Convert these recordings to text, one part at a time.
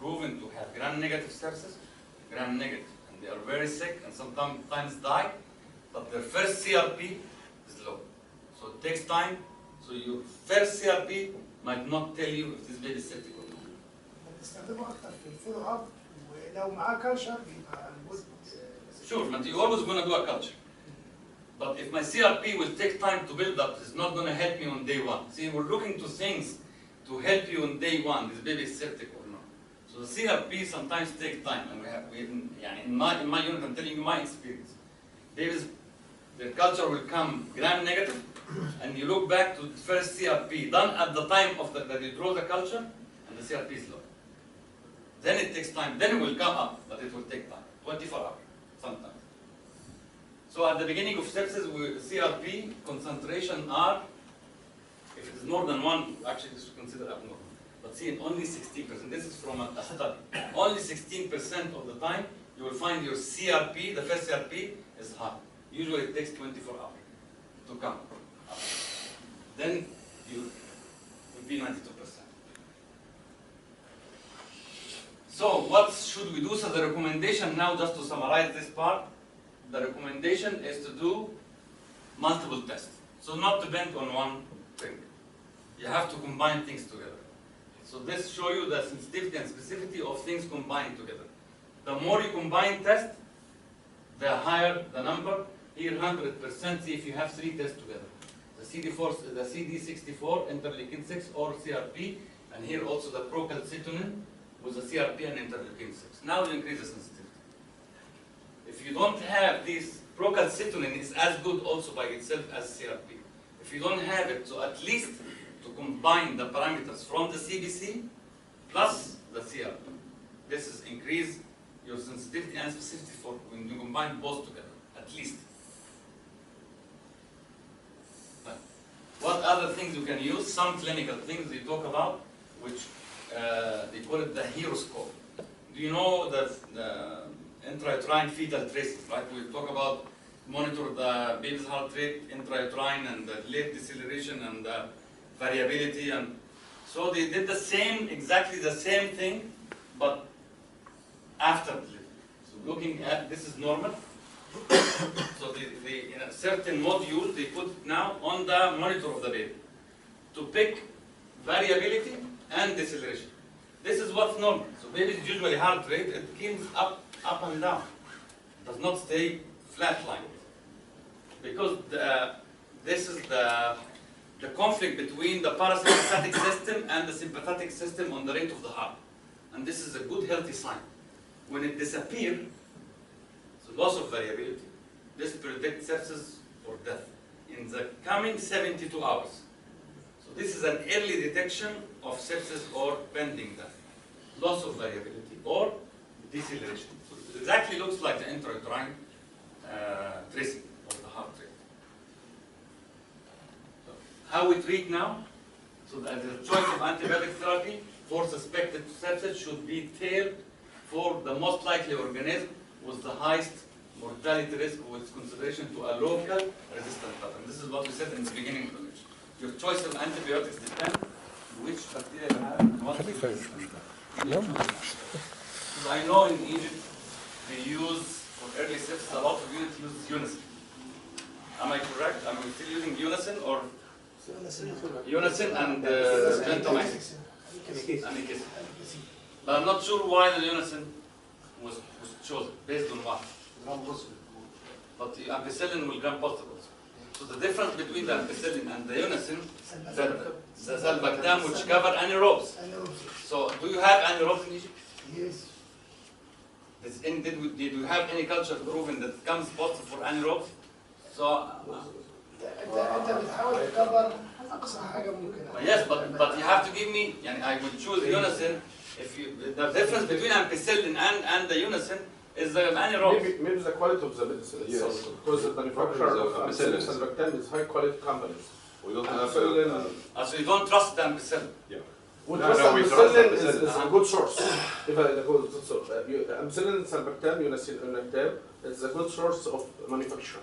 proven to have gram-negative sepsis, gram-negative, and they are very sick and sometimes die, but their first CRP is low. So it takes time. So your first CRP might not tell you if this baby is septic or not. بنستخدمه أكتر في الفولو أب ولو معاه كالشر بيبقى الجزء. Sure, but you're always going to do a culture. But if my CRP will take time to build up, it's not going to help me on day one. See, we're looking to things to help you on day one. This baby is septic or not. So the CRP sometimes takes time, and in my unit, I'm telling you my experience. Babies, their culture will come gram-negative, and you look back to the first CRP done at the time of that you draw the culture, and the CRP is low. Then it takes time. Then it will come up, but it will take time. 24 hours, sometimes. So at the beginning of sepsis, CRP concentration are, if it is more than 1, actually this is considered abnormal. But see, only 16%, this is from a study, only 16% of the time you will find your CRP, the first CRP, is high. Usually it takes 24 hours to come up. Then you will be 92%. So what should we do? So the recommendation now, just to summarize this part, the recommendation is to do multiple tests. So not depend on one thing. You have to combine things together. So this shows you the sensitivity and specificity of things combined together. The more you combine tests, the higher the number. Here 100%, see if you have 3 tests together. The CD4, the CD64, interleukin 6 or CRP, and here also the procalcitonin with the CRP and interleukin 6. Now you increase the sensitivity. If you don't have this, procalcitonin is as good also by itself as CRP. If you don't have it, so at least to combine the parameters from the CBC plus the CRP. This is increase your sensitivity and specificity for when you combine both together, at least. What other things you can use? Some clinical things they talk about, which they call it the hero score. Do you know the intrauterine fetal tracing, right? We talk about monitor the baby's heart rate, intrauterine, and the late deceleration and the variability, and so they did the same, exactly the same thing, but after delivery. So looking at, this is normal. So they in a certain module they put now on the monitor of the baby to pick variability and deceleration. This is what's normal. So baby's usually heart rate, it keeps up and down. It does not stay flatlined. Because this is the conflict between the parasympathetic system and the sympathetic system on the rate of the heart. And this is a good healthy sign. When it disappears, so loss of variability, this predicts sepsis or death in the coming 72 hours. So this is an early detection of sepsis or pending death. Loss of variability or deceleration. So it exactly looks like the intrauterine tracing of the heart rate. So how we treat now? So the choice of antibiotic therapy for suspected sepsis should be tailored for the most likely organism with the highest mortality risk with consideration to a local resistant pattern. This is what we said in the beginning of the lecture. Your choice of antibiotics depends on which bacteria you have and what because I know in Egypt they use, for early sepsis, a lot of units use Unison. Am I correct? Are we still using Unison or? Unison and gentamicin. But I'm not sure why the Unison was chosen, based on what? But the ampicillin will gram positive also. So the difference between the ampicillin and the Unison, the sulbactam which cover anaerobes. So do you have anaerobes in Egypt? Yes. Did you have any culture proven that comes positive for anaerobes? So انت بتحاول تكبر اقصى حاجه ممكنه. Yes, but you have to give me. I would choose Unison if you. The difference between ampicillin and the Unison is the anaerobes. Maybe the quality of the medicine. Yes, because the manufacturer of ampicillin and sulbactam is high quality companies. We don't have so you don't trust the ampicillin. Yeah. Ampicillin is a good source. If a good source, ampicillin, sulbactam, unactam is a good source of manufacture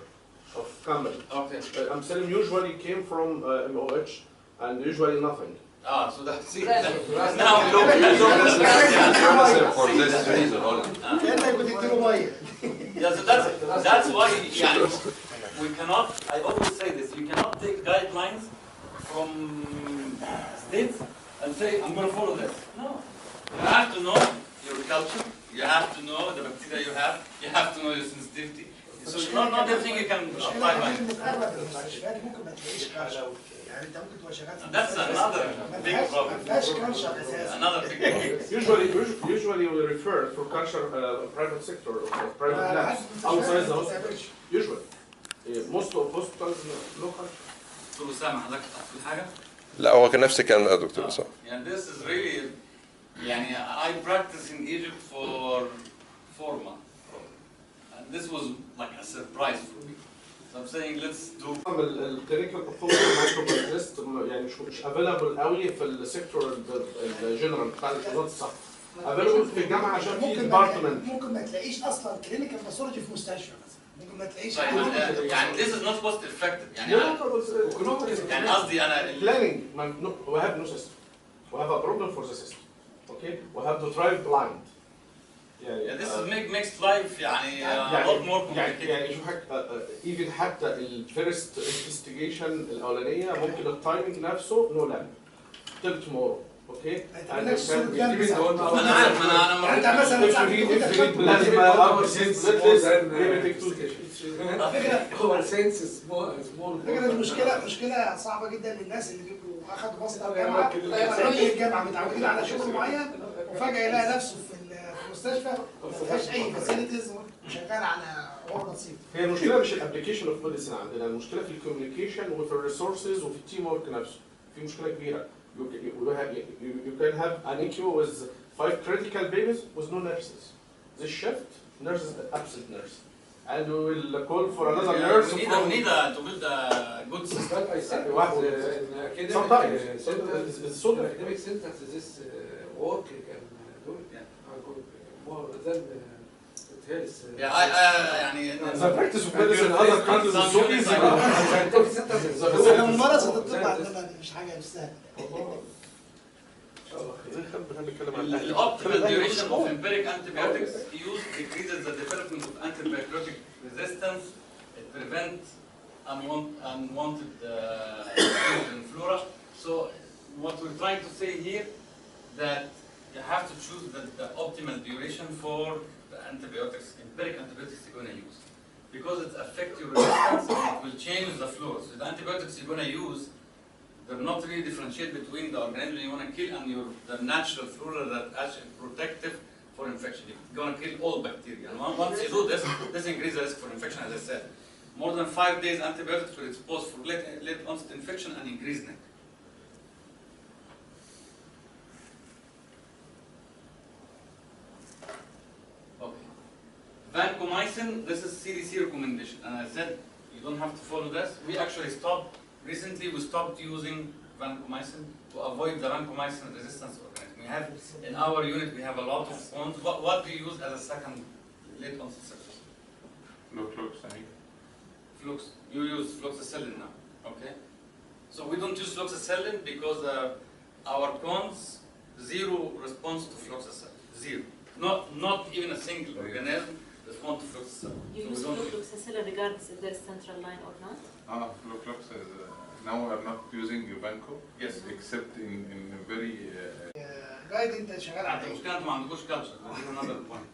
of company. Okay. Ampicillin usually came from MOH and usually nothing. So that's it. Now look. for this reason only. كأنك بتديله ميه. Yeah, so that's why يعني we cannot. I always say this. You cannot take guidelines from states and say I'm going to follow this. No, you have to know your culture. You have to know the bacteria you have. You have to know your sensitivity. So not everything you can apply by. ممكن ما تلاقيش كرشه. يعني انت ممكن تبقى شغال في That's another big problem. ما فيهاش كرشه اساسا. Another big problem. usually we refer for culture private sector or private labs outside the hospital. Usually, most of hospitals no culture. دكتور أسامة حضرتك تقول حاجة؟ لا هو كان نفس الكلام ده دكتور أسامة. And this is really يعني I practiced in Egypt for 4 months. And this was like a surprise for me. So I'm saying let's do. الكلينيكال باثولوجي مايكروبيولوجيست يعني مش افيلابل قوي في السيكتور الجنرال بتاع وزاره الصحه. افيلابل في الجامعه عشان في ديبارتمنت. ممكن ما تلاقيش اصلا كلينيكال باثولوجي في مستشفى مثلا. ممكن ما تلاقيش. يعني this is not cost effective. يعني يعني قصدي أنا. Planning. We have no system. We have a problem for the system. Okay. We have to drive blind. Yeah, this is makes life يعني a lot more complicated. يعني شوف حاجة even حتى الفيرست انفستيجيشن الأولانية ممكن التايمنج نفسه نو لاب till tomorrow. اوكي؟ انا عارف انا انت مثلا لازم هو سينس سمول فكرة مشكلة صعبة جدا للناس اللي بيبقوا اخدوا واسطة الجامعة رايحين الجامعة متعودين على شغل معين وفجأة يلاقي نفسه في المستشفى ما فيهاش أي فاسيلتيز وشغال على عمر بسيط. هي المشكلة مش الابلكيشن اوف ميديسن عندنا، المشكلة في الكوميونيكيشن وفي الريسورسز وفي التيم ورك نفسه. في مشكلة كبيرة. You can have an NICU with 5 critical babies with no nurses. This shift, nurses absent nurse. And we will call for another nurse. We need to build a good system. Sometimes it's so academic centers this work can do it more than health. Yeah, يعني the practice of medicine in other countries is so easy. انا ممارسة الطب عندنا مش حاجة مش سهلة. The optimal duration of empiric antibiotics use decreases the development of antibiotic resistance. It prevents unwanted in flora. So what we're trying to say here that you have to choose the optimal duration for the antibiotics, empiric antibiotics you're going to use. Because it affects your resistance, it will change the flora. So the antibiotics you're going to use, they're not really differentiate between the organism you want to kill and the natural flora that actually protective for infection. You're going to kill all bacteria. And once you do this, this increases the risk for infection, as I said. More than 5 days, antibiotics will expose for late onset infection and increase neck. Okay. Vancomycin, this is CDC recommendation. And I said, you don't have to follow this. We actually stopped. Recently, we stopped using vancomycin to avoid the vancomycin resistance organism. We have, in our unit, we have a lot of phones. What do you use as a second late onset sepsis? Flux. You use fluoxetillin now, okay? So we don't use fluoxetillin because our cones, zero response to fluoxetillin. Zero. Not even a single organism responds to fluoxetillin. You use fluoxetillin regardless if there is central line or not? Flux is now we are not using Vanco. Yes. Except in very. جايد انت شغال على ايه؟ المشكلة انتوا ما عندكوش كالتشر. another point.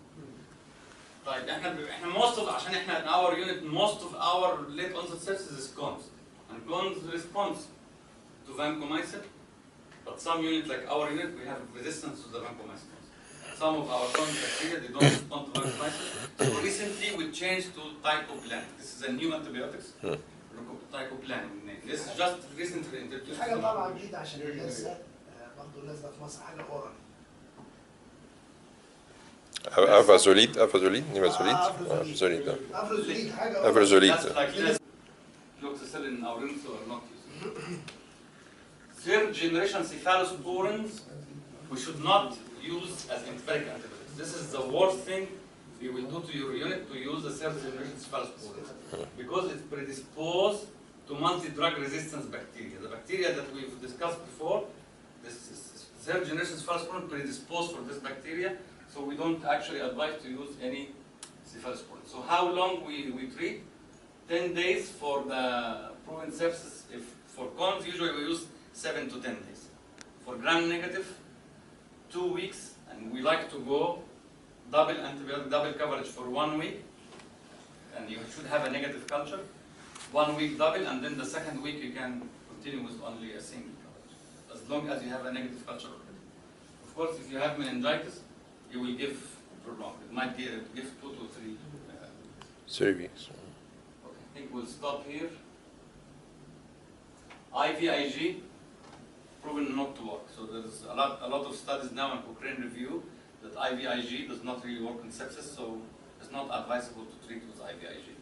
طيب احنا most of عشان احنا in our unit most of our late onset sepsis is cones. And cones responds to vancomycin. But some units like our unit we have resistance to the vancomycin. Some of our cones bacteria they don't respond to vancomycin. So recently we changed to teicoplanin. This is a new antibiotics. Teicoplanin. This is just recently introduced. حاجة طبعا جديدة عشان الناس برضه نازلة في مصر حاجة أورال. افازوليد نيمازوليد افازوليد افرازوليد حاجة أورال. افازوليد Fluoxetillin or rinso are not using. Third generation cephalosporins we should not use as empiric antibiotics. This is the worst thing you will do to your unit to use the third generation cephalosporins because it's predisposed to multi-drug resistance bacteria. The bacteria that we've discussed before, this third generation cephalosporin predisposed for this bacteria. So So we don't actually advise to use any cephalosporin. So how long we treat? 10 days for the proven sepsis. If for cones, usually we use 7 to 10 days. For gram-negative, 2 weeks, and we like to go double antibiotic, double coverage for 1 week, and you should have a negative culture. 1 week double, and then the second week you can continue with only a single coverage, as long as you have a negative culture already. Of course, if you have meningitis, you will give prolonged. It might give 2 to 3. 3 weeks. Okay, I think we'll stop here. IVIG proven not to work. So there's a lot of studies now in Cochrane review that IVIG does not really work in sepsis, so it's not advisable to treat with IVIG.